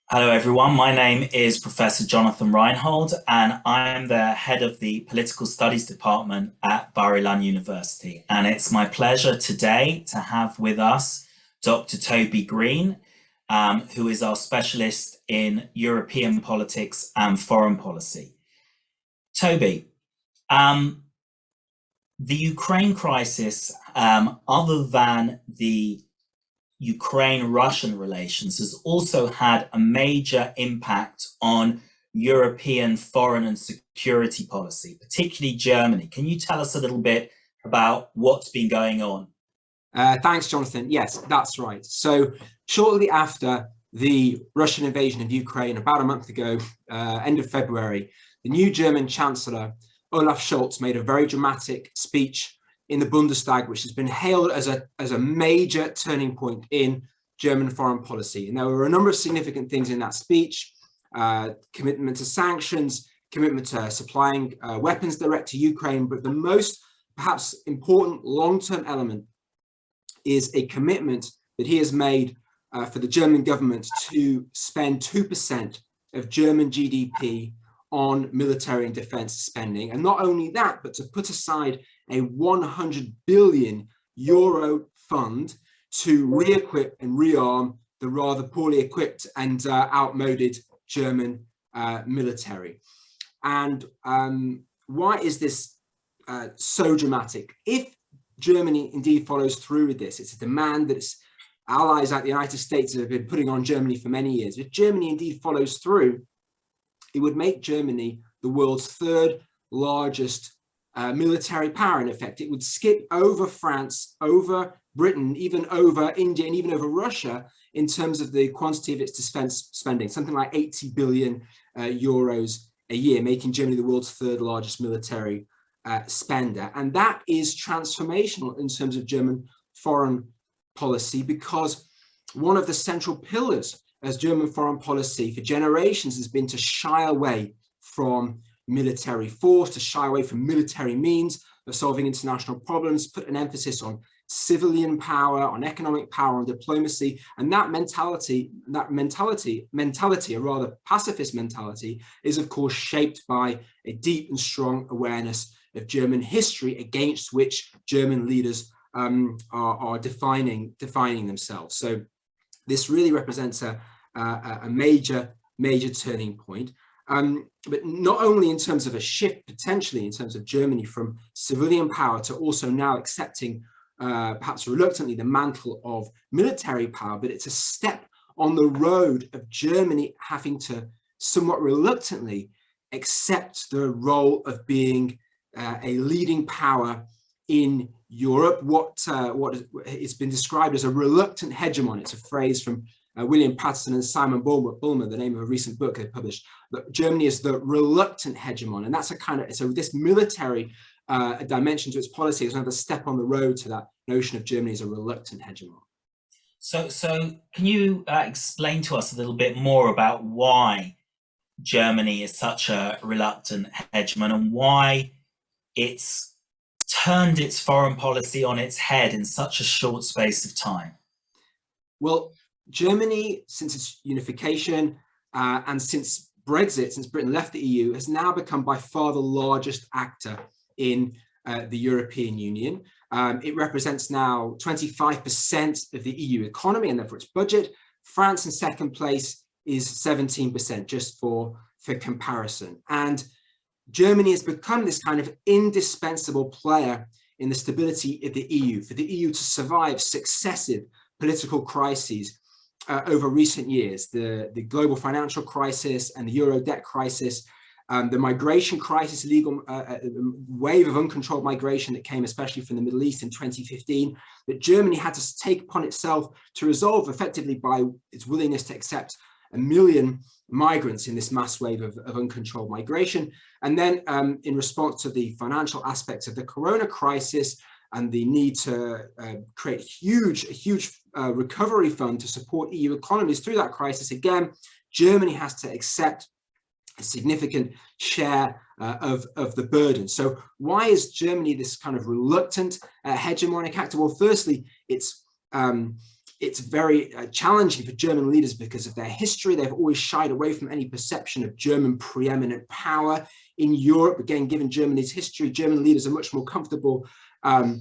Hello, everyone. My name is Professor Jonathan Reinhold, and I am the head of the Political Studies Department at Bar-Ilan University. And it's my pleasure today to have with us Dr. Toby Green, who is our specialist in European politics and foreign policy. Toby, um, the Ukraine crisis, other than the Ukraine-Russian relations has also had a major impact on European foreign and security policy, particularly Germany. Can you tell us a little bit about what's been going on? Thanks, Jonathan. Yes, that's right. So shortly after the Russian invasion of Ukraine, about a month ago, end of February, the new German Chancellor, Olaf Scholz, made a very dramatic speech in the Bundestag, which has been hailed as a major turning point in German foreign policy. And there were a number of significant things in that speech: commitment to sanctions, commitment to supplying weapons direct to Ukraine. But the most perhaps important long-term element is a commitment that he has made for the German government to spend 2% of German GDP on military and defense spending. And not only that, but to put aside a 100 billion euro fund to re-equip and rearm the rather poorly equipped and outmoded German military. And why is this so dramatic? If Germany indeed follows through with this, it's a demand that its allies like the United States have been putting on Germany for many years. If Germany indeed follows through, it would make Germany the world's third largest military power. In effect, it would skip over France, over Britain, even over India, and even over Russia in terms of the quantity of its defense spending, something like 80 billion euros a year, making Germany the world's third largest military spender. And that is transformational in terms of German foreign policy, because one of the central pillars as German foreign policy for generations has been to shy away from military force, to shy away from military means of solving international problems, put an emphasis on civilian power, on economic power, on diplomacy. And that mentality, a rather pacifist mentality, is of course shaped by a deep and strong awareness of German history against which German leaders are defining themselves. So this really represents a major turning point. But not only in terms of a shift, potentially in terms of Germany from civilian power to also now accepting, perhaps reluctantly, the mantle of military power, but it's a step on the road of Germany having to somewhat reluctantly accept the role of being a leading power in Europe. What it's been described as a reluctant hegemon. It's a phrase from William Patterson and Simon Bulmer, the name of a recent book they published. That Germany is the reluctant hegemon, and that's a kind of, so this military dimension to its policy is another step on the road to that notion of Germany as a reluctant hegemon. So can you explain to us a little bit more about why Germany is such a reluctant hegemon and why it's turned its foreign policy on its head in such a short space of time? Well, Germany, since its unification and since Brexit, since Britain left the EU, has now become by far the largest actor in the European Union. It represents now 25% of the EU economy and therefore its budget. France in second place is 17%, just for comparison. And Germany has become this kind of indispensable player in the stability of the EU, for the EU to survive successive political crises over recent years, the global financial crisis and the euro debt crisis, the migration crisis, legal wave of uncontrolled migration that came especially from the Middle East in 2015, that Germany had to take upon itself to resolve effectively by its willingness to accept 1 million migrants in this mass wave of uncontrolled migration. And then in response to the financial aspects of the corona crisis and the need to create a huge recovery fund to support EU economies through that crisis, again, Germany has to accept a significant share of the burden. So why is Germany this kind of reluctant hegemonic actor? Well, firstly, its it's very challenging for German leaders because of their history. They've always shied away from any perception of German preeminent power in Europe. Again, given Germany's history, German leaders are much more comfortable as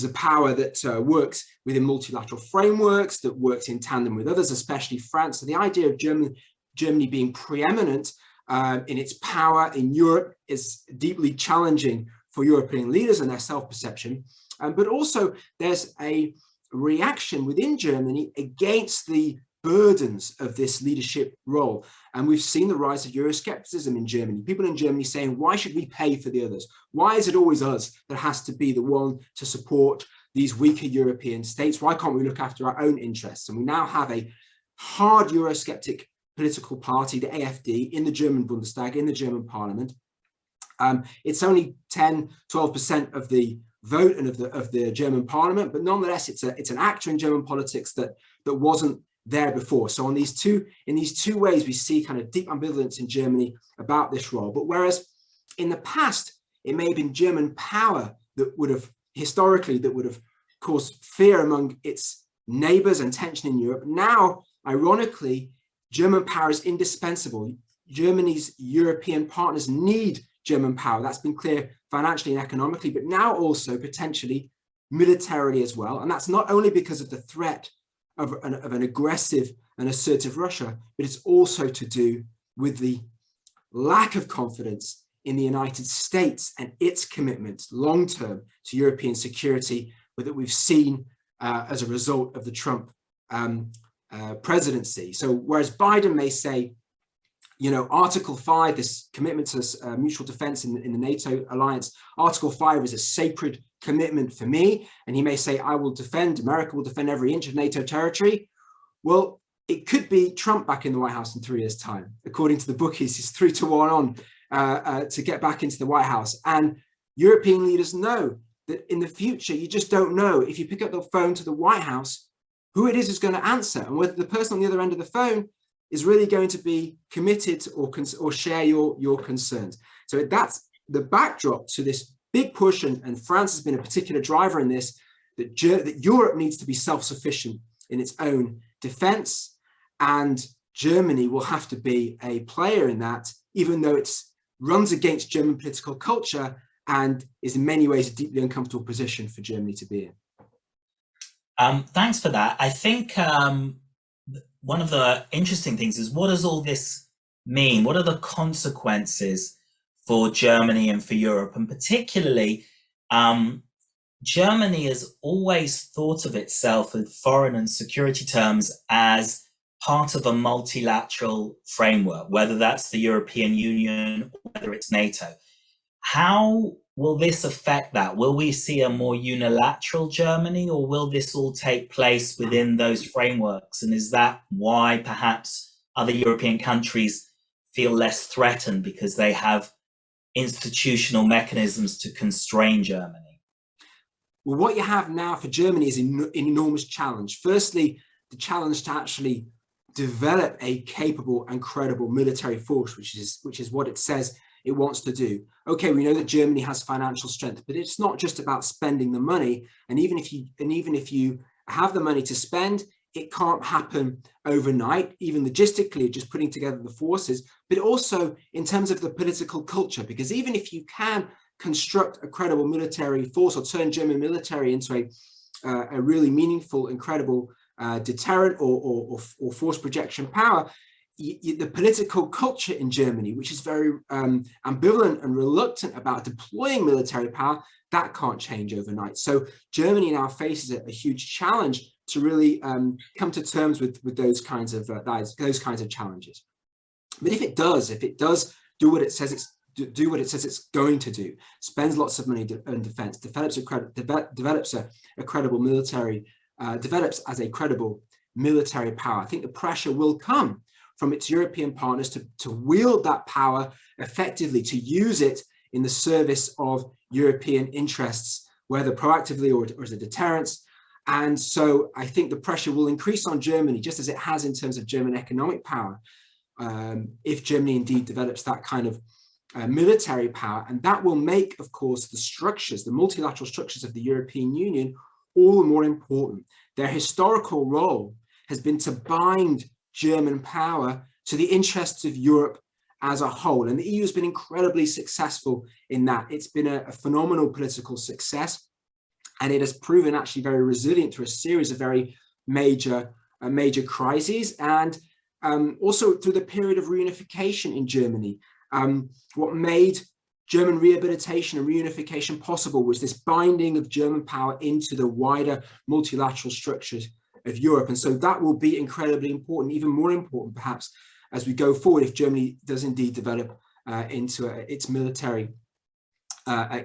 a power that works within multilateral frameworks, that works in tandem with others, especially France. So the idea of Germany being preeminent in its power in Europe is deeply challenging for European leaders and their self-perception. But also there's a reaction within Germany against the burdens of this leadership role. And we've seen the rise of Euroscepticism in Germany. People in Germany saying, why should we pay for the others? Why is it always us that has to be the one to support these weaker European states? Why can't we look after our own interests? And we now have a hard Eurosceptic political party, the AfD, in the German Bundestag, in the German parliament. It's only 10–12% of the vote and of the German parliament, but nonetheless, it's an actor in German politics that wasn't there before. So in these two ways, we see kind of deep ambivalence in Germany about this role. But whereas in the past, it may have been German power that would have historically caused fear among its neighbors and tension in Europe. Now, ironically, German power is indispensable. Germany's European partners need German power. That's been clear financially and economically, but now also potentially militarily as well. And that's not only because of the threat of an aggressive and assertive Russia, but it's also to do with the lack of confidence in the United States and its commitment long-term to European security that we've seen as a result of the Trump presidency. So whereas Biden may say, you know, Article 5, this commitment to mutual defense in the NATO alliance, Article 5 is a sacred commitment for me. And he may say, America will defend every inch of NATO territory. Well, it could be Trump back in the White House in 3 years' time. According to the bookies, he's 3-1 on to get back into the White House. And European leaders know that in the future, you just don't know if you pick up the phone to the White House, who it is who's going to answer, and whether the person on the other end of the phone is really going to be committed or share your concerns. So that's the backdrop to this big push, and France has been a particular driver in this, that Europe needs to be self-sufficient in its own defense, and Germany will have to be a player in that, even though it runs against German political culture and is in many ways a deeply uncomfortable position for Germany to be in. Thanks for that. I think one of the interesting things is, what does all this mean? What are the consequences for Germany and for Europe? And particularly, Germany has always thought of itself in foreign and security terms as part of a multilateral framework, whether that's the European Union or whether it's NATO. How will this affect that? Will we see a more unilateral Germany, or will this all take place within those frameworks? And is that why perhaps other European countries feel less threatened because they have institutional mechanisms to constrain Germany? Well, what you have now for Germany is an enormous challenge. Firstly, the challenge to actually develop a capable and credible military force, which is what it says it wants to do. Okay, we know that Germany has financial strength, but it's not just about spending the money. And even if you have the money to spend, it can't happen overnight, even logistically, just putting together the forces, but also in terms of the political culture, because even if you can construct a credible military force or turn German military into a really meaningful and credible deterrent or force projection power, the political culture in Germany, which is very ambivalent and reluctant about deploying military power, that can't change overnight. So Germany now faces a huge challenge to really come to terms with those kinds of challenges. But if it does do what it says it's going to do, spends lots of money on defense, develops a credible military, develops as a credible military power, I think the pressure will come from its European partners to wield that power effectively, to use it in the service of European interests, whether proactively or as a deterrence. And so I think the pressure will increase on Germany, just as it has in terms of German economic power, if Germany indeed develops that kind of military power. And that will make, of course, the multilateral structures of the European Union all the more important. Their historical role has been to bind German power to the interests of Europe as a whole. And the EU has been incredibly successful in that. It's been a phenomenal political success, and it has proven actually very resilient through a series of very major crises, and also through the period of reunification in Germany. What made German rehabilitation and reunification possible was this binding of German power into the wider multilateral structures of Europe. And so that will be incredibly important, even more important perhaps, as we go forward, if Germany does indeed develop into its military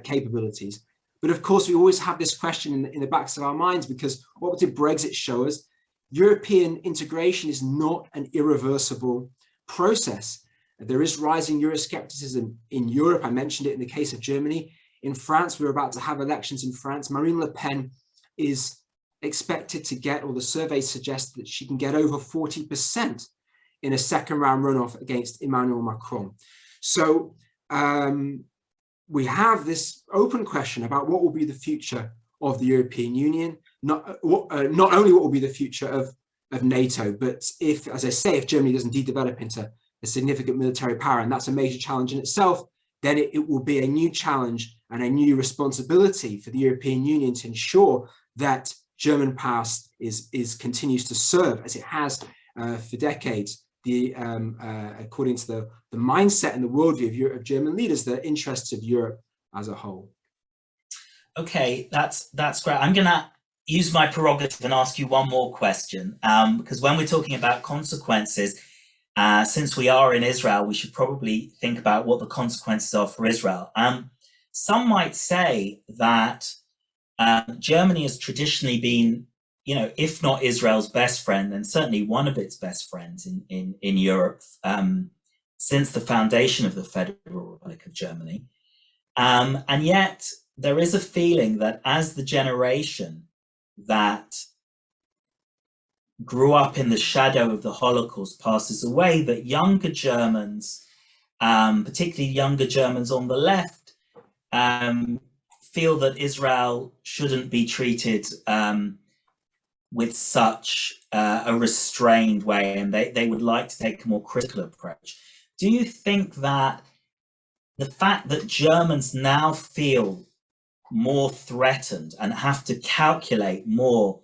capabilities. But of course, we always have this question in the backs of our minds, because what did Brexit show us? European integration is not an irreversible process. There is rising Euroscepticism in Europe. I mentioned it in the case of Germany. In France, we're about to have elections in France. Marine Le Pen is expected to get, or the surveys suggest that she can get over 40% in a second round runoff against Emmanuel Macron. So we have this open question about what will be the future of the European Union, not only what will be the future of NATO, but if, as I say, if Germany does indeed develop into a significant military power, and that's a major challenge in itself, then it will be a new challenge and a new responsibility for the European Union to ensure that German power continues to serve, as it has for decades, according to the mindset and the worldview of German leaders, the interests of Europe as a whole. Okay, that's great. I'm going to use my prerogative and ask you one more question, because when we're talking about consequences, since we are in Israel, we should probably think about what the consequences are for Israel. Some might say that Germany has traditionally been, if not Israel's best friend, then certainly one of its best friends in Europe since the foundation of the Federal Republic of Germany. And yet there is a feeling that as the generation that grew up in the shadow of the Holocaust passes away, that younger Germans, particularly younger Germans on the left, feel that Israel shouldn't be treated with such a restrained way, and they would like to take a more critical approach. Do you think that the fact that Germans now feel more threatened and have to calculate more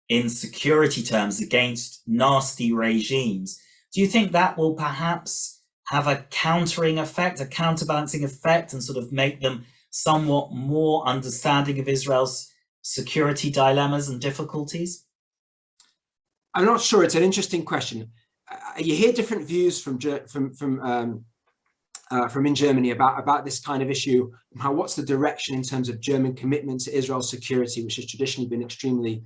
in security terms against nasty regimes, do you think that will perhaps have a countering effect, a counterbalancing effect, and sort of make them somewhat more understanding of Israel's security dilemmas and difficulties? I'm not sure. It's an interesting question. You hear different views from in Germany about this kind of issue. What's the direction in terms of German commitment to Israel's security, which has traditionally been extremely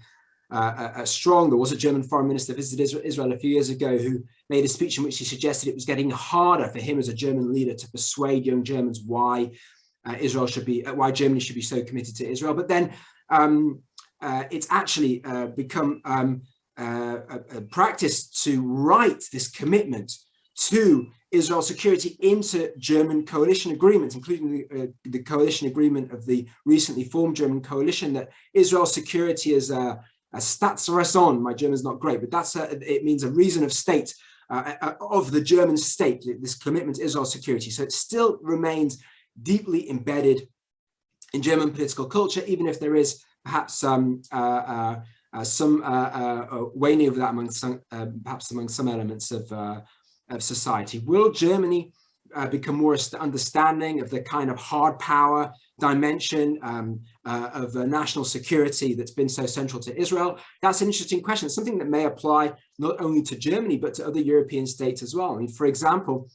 strong. There was a German foreign minister who visited Israel a few years ago who made a speech in which he suggested it was getting harder for him as a German leader to persuade young Germans why why Germany should be so committed to Israel. But then it's actually become a practice to write this commitment to Israel's security into German coalition agreements, including the coalition agreement of the recently formed German coalition, that Israel's security is a Staatsräson. My German's not great, but it means a reason of state of the German state, this commitment to Israel's security. So it still remains deeply embedded in German political culture, even if there is perhaps some waning of that among some elements of society. Will Germany become more understanding of the kind of hard power dimension of national security that's been so central to Israel? That's an interesting question. It's something that may apply not only to Germany, but to other European states as well. I mean, for example,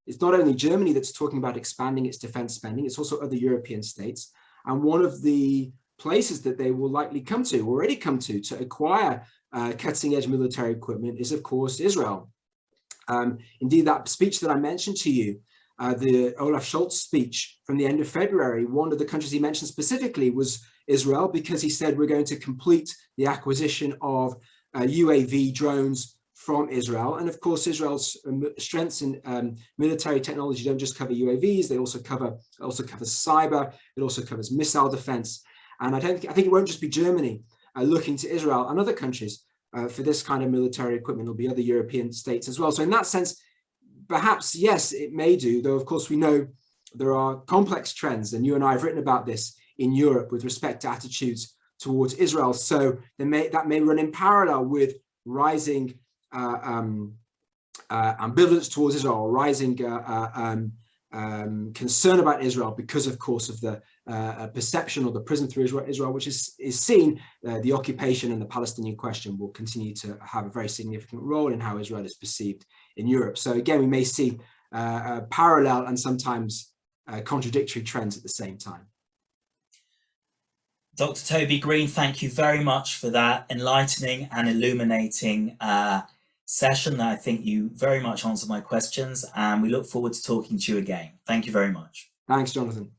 it's not only Germany that's talking about expanding its defense spending, it's also other European states. And one of the places that they will likely already come to acquire cutting-edge military equipment is, of course, Israel. Indeed, that speech that I mentioned to you, the Olaf Scholz speech from the end of February, one of the countries he mentioned specifically was Israel, because he said we're going to complete the acquisition of UAV drones from Israel. And of course, Israel's strengths in military technology don't just cover UAVs, they also cover cyber, it also covers missile defense. And I think it won't just be Germany looking to Israel and other countries for this kind of military equipment. There'll be other European states as well. So in that sense, perhaps, yes, it may do, though, of course, we know there are complex trends, and you and I have written about this in Europe with respect to attitudes towards Israel. So that may run in parallel with rising ambivalence towards Israel, rising concern about Israel because, of course, of the perception or the prism through Israel, which is seen. The occupation and the Palestinian question will continue to have a very significant role in how Israel is perceived in Europe. So again, we may see parallel and sometimes contradictory trends at the same time. Dr. Toby Green, thank you very much for that enlightening and illuminating session. I think you very much answered my questions, and we look forward to talking to you again. Thank you very much. Thanks, Jonathan.